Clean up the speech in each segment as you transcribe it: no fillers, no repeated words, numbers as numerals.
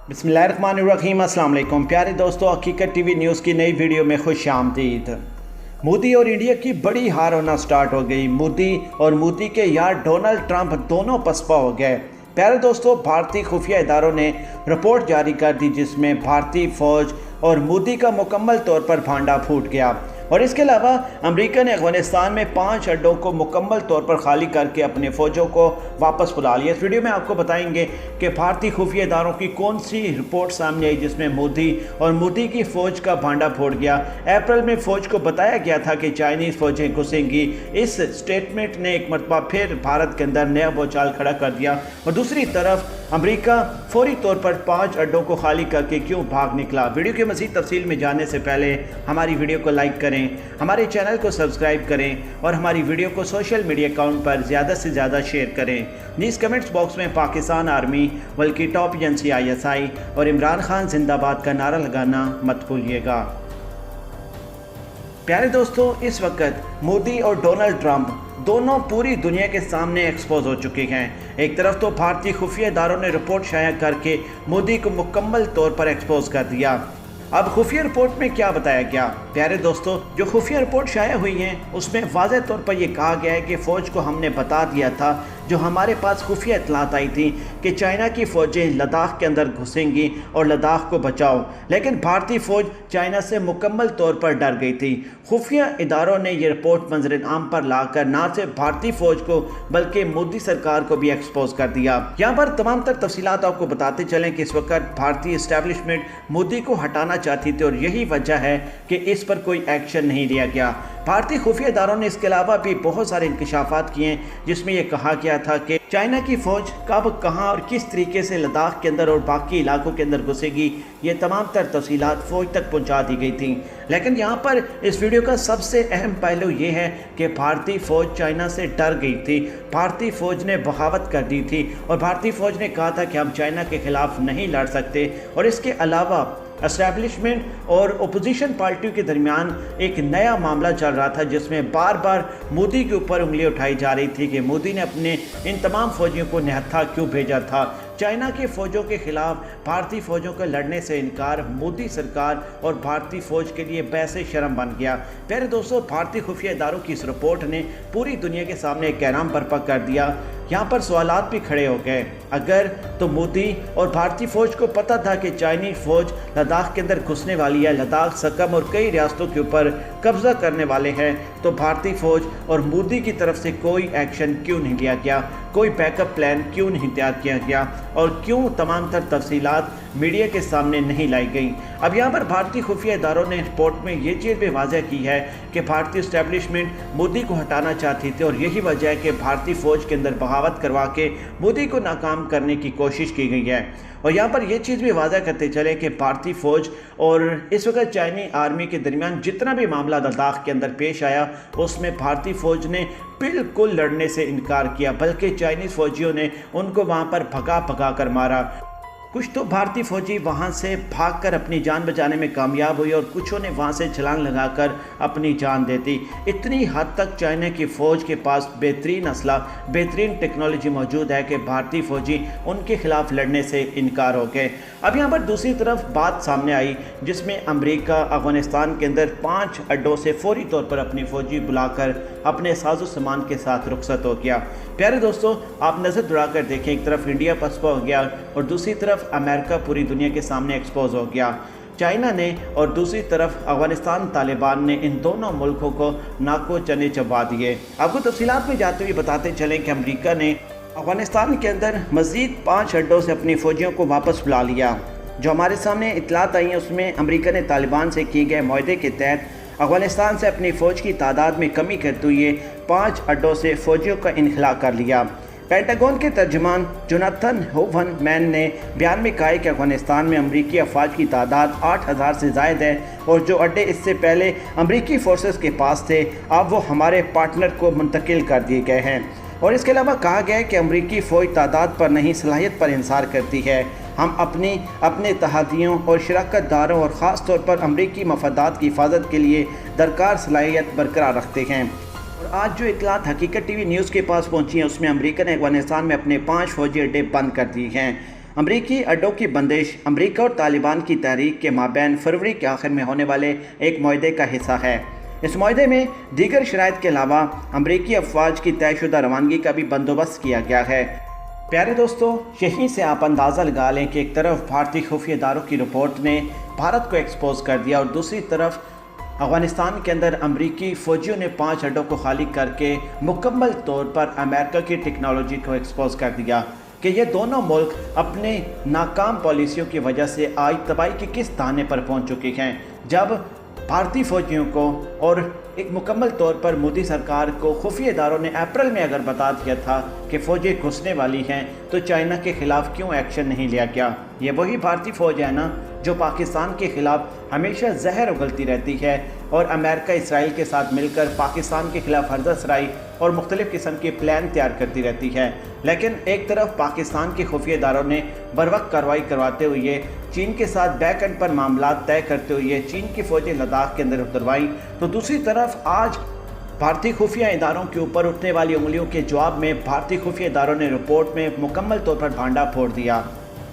बिस्मिल्लाहिर्रहमानिर्रहीम। अस्सलाम वालेकुम प्यारे दोस्तों, हकीकत टीवी न्यूज़ की नई वीडियो में खुश आमदीद। मोदी और इंडिया की बड़ी हार होना स्टार्ट हो गई। मोदी और मोदी के यार डोनाल्ड ट्रंप दोनों पसपा हो गए। प्यारे दोस्तों, भारतीय खुफिया इदारों ने रिपोर्ट जारी कर दी जिसमें भारतीय फ़ौज और मोदी का मुकम्मल तौर पर भांडा फूट गया। और इसके अलावा अमेरिका ने अफगानिस्तान में 5 अड्डों को मुकम्मल तौर पर खाली करके अपने फ़ौजों को वापस बुला लिया। इस वीडियो में आपको बताएंगे कि भारतीय खुफिया इदारों की कौन सी रिपोर्ट सामने आई जिसमें मोदी और मोदी की फ़ौज का भांडा फोड़ गया। अप्रैल में फ़ौज को बताया गया था कि चाइनीज़ फ़ौजें घुसेंगी। इस स्टेटमेंट ने एक मरतबा फिर भारत के अंदर नया भूचाल खड़ा कर दिया। और दूसरी तरफ अमेरिका फौरी तौर पर 5 अड्डों को खाली करके क्यों भाग निकला। वीडियो के मज़ीद तफसील में जाने से पहले हमारी वीडियो को लाइक करें, हमारे चैनल को सब्सक्राइब करें और हमारी वीडियो को सोशल मीडिया अकाउंट पर ज़्यादा से ज़्यादा शेयर करें। नीचे कमेंट्स बॉक्स में पाकिस्तान आर्मी बल्कि टॉप एजेंसी ISI और इमरान खान जिंदाबाद का नारा लगाना मत भूलिएगा। प्यारे दोस्तों, इस वक्त मोदी और डोनाल्ड ट्रंप दोनों पूरी दुनिया के सामने एक्सपोज हो चुके हैं। एक तरफ तो भारतीय खुफिया इदारों ने रिपोर्ट शाया करके मोदी को मुकम्मल तौर पर एक्सपोज कर दिया। अब खुफिया रिपोर्ट में क्या बताया गया। प्यारे दोस्तों, जो खुफिया रिपोर्ट शाया हुई हैं उसमें वाज़ेह तौर पर यह कहा गया है कि फ़ौज को हमने बता दिया था, जो हमारे पास खुफिया इतलात आई थी कि चाइना की फ़ौजें लद्दाख के अंदर घुसेंगी और लद्दाख को बचाओ, लेकिन भारतीय फ़ौज चाइना से मुकम्मल तौर पर डर गई थी। खुफिया इदारों ने यह रिपोर्ट मंजर आम पर लाकर ना सिर्फ भारतीय फ़ौज को बल्कि मोदी सरकार को भी एक्सपोज कर दिया। यहाँ पर तमाम तर तफसीलात आपको बताते चलें कि इस वक्त भारतीय इस्टेब्लिशमेंट मोदी को हटाना चाहती थी और यही वजह है कि इस पर कोई एक्शन नहीं लिया गया। भारतीय खुफिया इदारों ने इसके अलावा भी बहुत सारे इंकशाफात किए हैं जिसमें यह कहा गया था कि चाइना की फ़ौज कब, कहां और किस तरीके से लद्दाख के अंदर और बाकी इलाकों के अंदर घुसेगी, ये तमाम तर तफसीलात फ़ौज तक पहुंचा दी गई थी। लेकिन यहाँ पर इस वीडियो का सबसे अहम पहलू ये है कि भारतीय फ़ौज चाइना से डर गई थी। भारतीय फ़ौज ने बगावत कर दी थी और भारतीय फ़ौज ने कहा था कि हम चाइना के ख़िलाफ़ नहीं लड़ सकते। और इसके अलावा एस्टैब्लिशमेंट और अपोजिशन पार्टियों के दरमियान एक नया मामला चल रहा था जिसमें बार बार मोदी के ऊपर उंगली उठाई जा रही थी कि मोदी ने अपने इन तमाम फौजियों को निहत्था क्यों भेजा था। चाइना के फ़ौजों के ख़िलाफ़ भारतीय फ़ौजों का लड़ने से इनकार मोदी सरकार और भारतीय फ़ौज के लिए बैसे शर्म बन गया। प्यारे दोस्तों, भारतीय खुफिया इदारों की इस रिपोर्ट ने पूरी दुनिया के सामने एक कहराम बर्पा कर दिया। यहाँ पर सवालात भी खड़े हो गए। अगर तो मोदी और भारतीय फ़ौज को पता था कि चाइनीज़ फ़ौज लद्दाख के अंदर घुसने वाली है, लद्दाख, सकम और कई रियासतों के ऊपर कब्ज़ा करने वाले हैं, तो भारतीय फ़ौज और मोदी की तरफ से कोई एक्शन क्यों नहीं लिया गया, कोई बैकअप प्लान क्यों नहीं तैयार किया गया और क्यों तमाम तर तफसीलात मीडिया के सामने नहीं लाई गई। अब यहाँ पर भारतीय खुफिया इदारों ने रिपोर्ट में ये चीज़ भी वाज़ह की है कि भारतीय इस्टेब्लिशमेंट मोदी को हटाना चाहती थी और यही वजह है कि भारतीय फ़ौज के अंदर बगावत करवा के मोदी को नाकाम करने की कोशिश की गई है। और यहाँ पर यह चीज़ भी वाज़ह करते चले कि भारतीय फ़ौज और इस वक्त चाइनी आर्मी के दरमियान जितना भी मामला लद्दाख के अंदर पेश आया उसमें भारतीय फ़ौज ने बिल्कुल लड़ने से इनकार किया, बल्कि चाइनीज़ फ़ौजियों ने उनको वहाँ पर भगा कर मारा। कुछ तो भारतीय फ़ौजी वहाँ से भागकर अपनी जान बचाने में कामयाब हुई और कुछों ने वहाँ से छलांग लगाकर अपनी जान दे दी। इतनी हद तक चाइना की फ़ौज के पास बेहतरीन असला, बेहतरीन टेक्नोलॉजी मौजूद है कि भारतीय फ़ौजी उनके ख़िलाफ़ लड़ने से इनकार हो गए। अब यहाँ पर दूसरी तरफ बात सामने आई जिसमें अमेरिका अफगानिस्तान के अंदर 5 अड्डों से फौरी तौर पर अपनी फ़ौजी बुलाकर अपने साजो सामान के साथ रुखसत हो गया। प्यारे दोस्तों, आप नज़र दौड़ाकर देखें, एक तरफ इंडिया पसपा हो गया और दूसरी तरफ अमेरिका पूरी दुनिया के सामने एक्सपोज हो गया। चाइना ने और दूसरी तरफ अफगानिस्तान तालिबान ने इन दोनों मुल्कों को नाको चने चबा दिए। आपको तफसीलात में जाते हुए बताते चलें कि अमेरिका ने अफगानिस्तान के अंदर मज़ीद 5 अड्डों से अपनी फ़ौजियों को वापस बुला लिया। जो हमारे सामने इतलात आई हैं उसमें अमेरिका ने तालिबान से किए गए मुआहदे के तहत अफगानिस्तान से अपनी फ़ौज की तादाद में कमी करते हुए 5 अड्डों से फ़ौजियों का इनखला कर लिया। पेंटागन के तर्जुमान जोनाथन होवन मैन ने बयान में कहा कि अफगानिस्तान में अमरीकी अफवाज की तादाद 8000 से ज़ायद है और जो अड्डे इससे पहले अमरीकी फोर्सेस के पास थे अब वो हमारे पार्टनर को मुंतकिल कर दिए गए हैं। और इसके अलावा कहा गया है कि अमरीकी फ़ौज तादाद पर नहीं सलाहियत पर इंसार करती है। हम अपने तहादियों और शराकत दारों और ख़ास तौर पर अमरीकी मफादात की हिफाजत के लिए दरकार सलाहियत बरकरार रखते हैं। और आज जो इतलात हकीकत टीवी न्यूज़ के पास पहुंची हैं उसमें अमेरिका ने अफगानिस्तान में अपने 5 फौजी अड्डे बंद कर दिए हैं। امریکی اڈوں کی بندش امریکہ اور طالبان کی تحریک کے مابین فروری کے آخر میں ہونے والے ایک معاہدے کا حصہ ہے۔ اس معاہدے میں دیگر شرائط کے علاوہ امریکی افواج کی طے شدہ روانگی کا بھی بندوبست کیا گیا ہے۔ پیارے دوستو، یہیں سے آپ اندازہ لگا لیں کہ ایک طرف بھارتی خفیہ اداروں کی رپورٹ نے بھارت کو ایکسپوز کر دیا اور دوسری طرف افغانستان کے اندر امریکی فوجیوں نے 5 اڈوں کو خالی کر کے مکمل طور پر امریکہ کی ٹیکنالوجی کو ایکسپوز کر دیا کہ یہ دونوں ملک اپنے ناکام پالیسیوں کی وجہ سے آج تباہی کے کس تانے پر پہنچ چکے ہیں۔ جب بھارتی فوجیوں کو اور ایک مکمل طور پر مودی سرکار کو خفیہ اداروں نے اپریل میں اگر بتا دیا تھا کہ فوجیں گھسنے والی ہیں تو چائنا کے خلاف کیوں ایکشن نہیں لیا گیا؟ یہ وہی بھارتی فوج ہے نا جو پاکستان کے خلاف ہمیشہ زہر اگلتی رہتی ہے اور امریکہ اسرائیل کے ساتھ مل کر پاکستان کے خلاف ہرزہ سرائی اور مختلف قسم کے پلان تیار کرتی رہتی ہے۔ لیکن ایک طرف پاکستان کے خفیہ اداروں نے بروقت کارروائی کرواتے ہوئے چین کے ساتھ بیک اینڈ پر معاملات طے کرتے ہوئے چین کی فوجیں لداخ کے اندر اتروائیں، تو دوسری طرف آج بھارتی خفیہ اداروں کے اوپر اٹھنے والی انگلیوں کے جواب میں بھارتی خفیہ اداروں نے رپورٹ میں مکمل طور پر بھانڈا پھوڑ دیا۔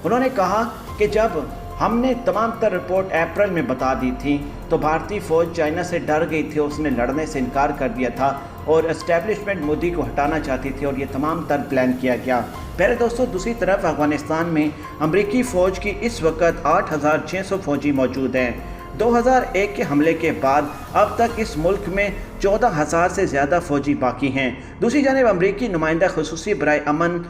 انہوں نے کہا کہ جب ہم نے تمام تر رپورٹ اپریل میں بتا دی تھی تو بھارتی فوج چائنا سے ڈر گئی تھی، اس نے لڑنے سے انکار کر دیا تھا اور اسٹیبلشمنٹ مودی کو ہٹانا چاہتی تھی اور یہ تمام تر پلان کیا گیا۔ پہلے دوستو، دوسری طرف افغانستان میں امریکی فوج کی اس وقت 8600 فوجی موجود ہیں۔ 2001 کے حملے کے بعد اب تک اس ملک میں 14000 سے زیادہ فوجی باقی ہیں۔ دوسری جانب امریکی نمائندہ خصوصی برائے امن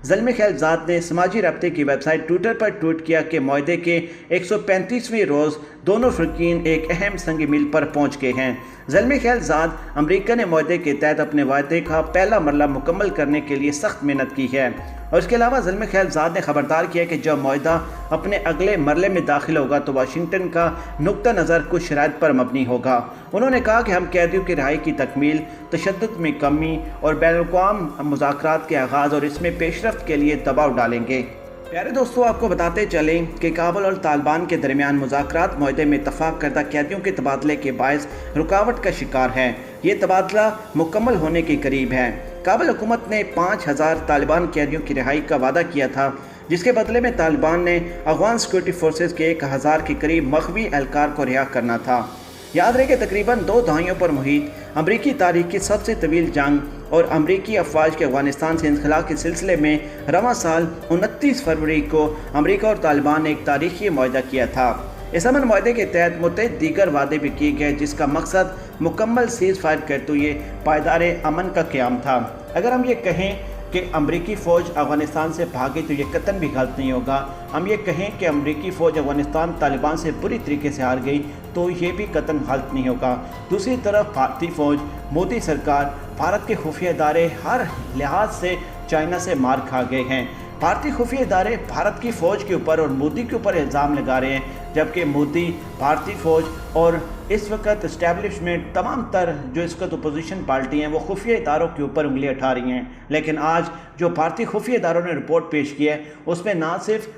زلمے خلیلزاد نے سماجی رابطے کی ویب سائٹ ٹویٹر پر ٹویٹ کیا کہ معاہدے کے 135ویں روز دونوں فریقین ایک اہم سنگ میل پر پہنچ گئے ہیں۔ زلمے خلیلزاد، امریکہ نے معاہدے کے تحت اپنے وعدے کا پہلا مرحلہ مکمل کرنے کے لیے سخت محنت کی ہے، اور اس کے علاوہ زلمے خلیلزاد نے خبردار کیا کہ جب معاہدہ اپنے اگلے مرحلے میں داخل ہوگا تو واشنگٹن کا نقطہ نظر کچھ شرائط پر مبنی ہوگا۔ انہوں نے کہا کہ ہم قیدیوں کی رہائی کی تکمیل، تشدد میں کمی اور بین الاقوامی مذاکرات کے آغاز اور اس میں پیش رفت کے لیے دباؤ ڈالیں گے۔ پیارے دوستو، آپ کو بتاتے چلیں کہ کابل اور طالبان کے درمیان مذاکرات معاہدے میں اتفاق کردہ قیدیوں کے تبادلے کے باعث رکاوٹ کا شکار ہے۔ یہ تبادلہ مکمل ہونے کے قریب ہے۔ کابل حکومت نے 5000 طالبان قیدیوں کی رہائی کا وعدہ کیا تھا، جس کے بدلے میں طالبان نے افغان سیکورٹی فورسز کے 1000 کے قریب مخفی اہلکار کو رہا کرنا تھا۔ یاد رہے کہ تقریباً 2 دہائیوں پر محیط امریکی تاریخ کی سب سے طویل جنگ اور امریکی افواج کے افغانستان سے انخلاء کے سلسلے میں رواں سال 29 فروری کو امریکہ اور طالبان نے ایک تاریخی معاہدہ کیا تھا۔ اس امن معاہدے کے تحت متعدد دیگر وعدے بھی کیے گئے، جس کا مقصد مکمل سیز فائر کرتے ہوئے پائیدار امن کا قیام تھا۔ اگر ہم یہ کہیں کہ امریکی فوج افغانستان سے بھاگے تو یہ قطعاً بھی غلط نہیں ہوگا۔ ہم یہ کہیں کہ امریکی فوج افغانستان طالبان سے بری طریقے سے ہار گئی تو یہ بھی قطعاً غلط نہیں ہوگا۔ دوسری طرف بھارتی فوج، مودی سرکار، بھارت کے خفیہ ادارے ہر لحاظ سے چائنا سے مار کھا گئے ہیں۔ بھارتی خفیہ ادارے بھارت کی فوج کے اوپر اور مودی کے اوپر الزام لگا رہے ہیں، جبکہ مودی، بھارتی فوج اور اس وقت اسٹیبلشمنٹ، تمام تر جو اس وقت اپوزیشن پارٹی ہیں، وہ خفیہ اداروں کے اوپر انگلیاں اٹھا رہی ہیں۔ لیکن آج جو بھارتی خفیہ اداروں نے رپورٹ پیش کی ہے، اس میں نہ صرف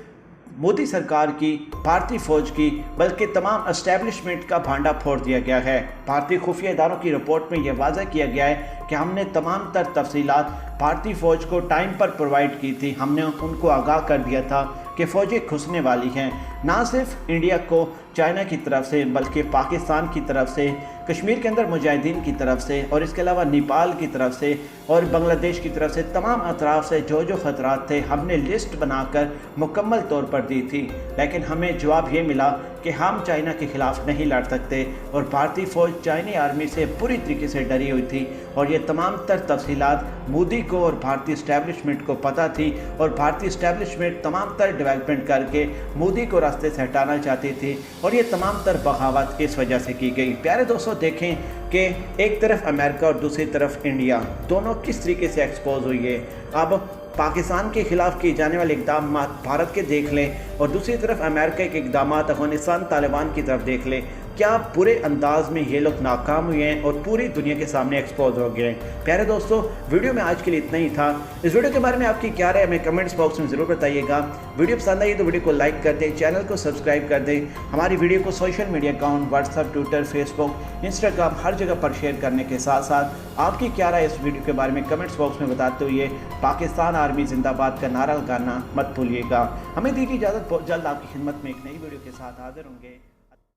مودی سرکار کی، بھارتی فوج کی، بلکہ تمام اسٹیبلشمنٹ کا بھانڈا پھوڑ دیا گیا ہے۔ بھارتی خفیہ اداروں کی رپورٹ میں یہ واضح کیا گیا ہے کہ ہم نے تمام تر تفصیلات بھارتی فوج کو ٹائم پر پرووائڈ کی تھی۔ ہم نے ان کو آگاہ کر دیا تھا کہ فوجیں گھسنے والی ہیں، نہ صرف انڈیا کو چائنا کی طرف سے بلکہ پاکستان کی طرف سے، کشمیر کے اندر مجاہدین کی طرف سے اور اس کے علاوہ نیپال کی طرف سے اور بنگلہ دیش کی طرف سے، تمام اطراف سے جو جو خطرات تھے ہم نے لسٹ بنا کر مکمل طور پر دی تھی۔ لیکن ہمیں جواب یہ ملا کہ ہم چائنا کے خلاف نہیں لڑ سکتے، اور بھارتی فوج چائنی آرمی سے پوری طریقے سے ڈری ہوئی تھی، اور یہ تمام تر تفصیلات مودی کو اور بھارتی اسٹیبلشمنٹ کو پتہ تھی، اور بھارتی اسٹیبلشمنٹ تمام تر ڈیولپمنٹ کر کے مودی کو راستے سے ہٹانا چاہتی تھی، اور یہ تمام تر بغاوت اس وجہ سے کی گئی۔ پیارے دوستو، دیکھیں کہ ایک طرف امریکہ اور دوسری طرف انڈیا دونوں کس طریقے سے ایکسپوز ہوئی ہے۔ اب پاکستان کے خلاف کیے جانے والے اقدامات بھارت کے دیکھ لیں، اور دوسری طرف امریکہ کے اقدامات افغانستان طالبان کی طرف دیکھ لیں، کیا برے انداز میں یہ لوگ ناکام ہوئے ہیں اور پوری دنیا کے سامنے ایکسپوز ہو گئے ہیں۔ پیارے دوستو، ویڈیو میں آج کے لیے اتنا ہی تھا۔ اس ویڈیو کے بارے میں آپ کی کیا رائے ہے ہمیں کمنٹس باکس میں ضرور بتائیے گا۔ ویڈیو پسند آئی تو ویڈیو کو لائک کر دیں، چینل کو سبسکرائب کر دیں، ہماری ویڈیو کو social media account WhatsApp, Twitter, Facebook, Instagram ہر جگہ پر شیئر کرنے کے ساتھ ساتھ آپ کی کیا رائے اس ویڈیو کے بارے میں کمنٹس باکس میں بتاتے ہوئے پاکستان آرمی زندہ باد کا نعرہ لگانا مت بھولیے گا۔ ہمیں دیجیے اجازت، بہت جلد آپ کی خدمت میں ایک نئی ویڈیو کے ساتھ حاضر ہوں گے۔